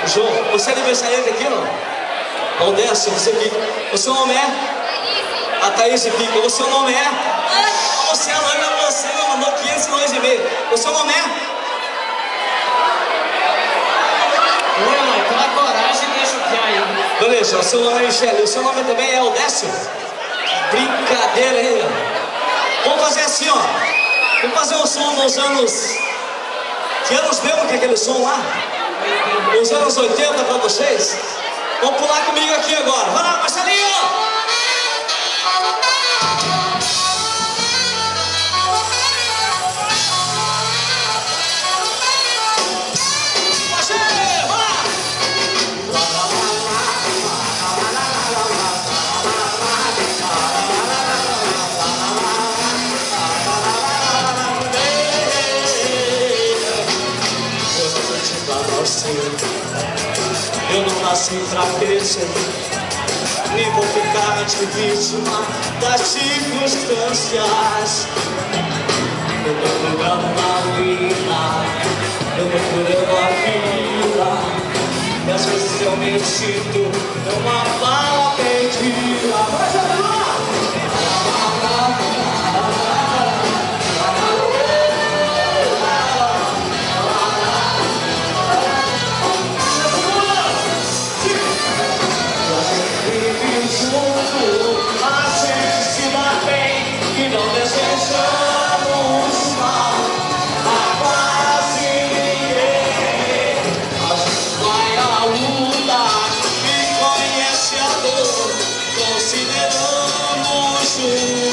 João, você é aniversariante aqui, não? Não desce, você fica. O seu nome é? A Thaís fica. O seu nome é? Você é loira, você não mandou 500 milhões e meio. O seu nome é? Oi, mãe, toma coragem e deixa o que aí. Beleza, o seu nome é Michele. O seu nome também é Odécio? Brincadeira, hein? Vamos fazer assim, ó. Vamos fazer um som nos anos... Que anos mesmo que é aquele som lá? Os anos 80 pra vocês? Vamos pular comigo aqui agora. Vai lá, Marcelinho! Eu não nasci pra perceber, nem vou ficar de vítima das circunstâncias. Eu tô procurando uma ruína, eu tô procurando a vida, e às vezes eu me sinto numa bala perdida. Mas eu consideramos juntos.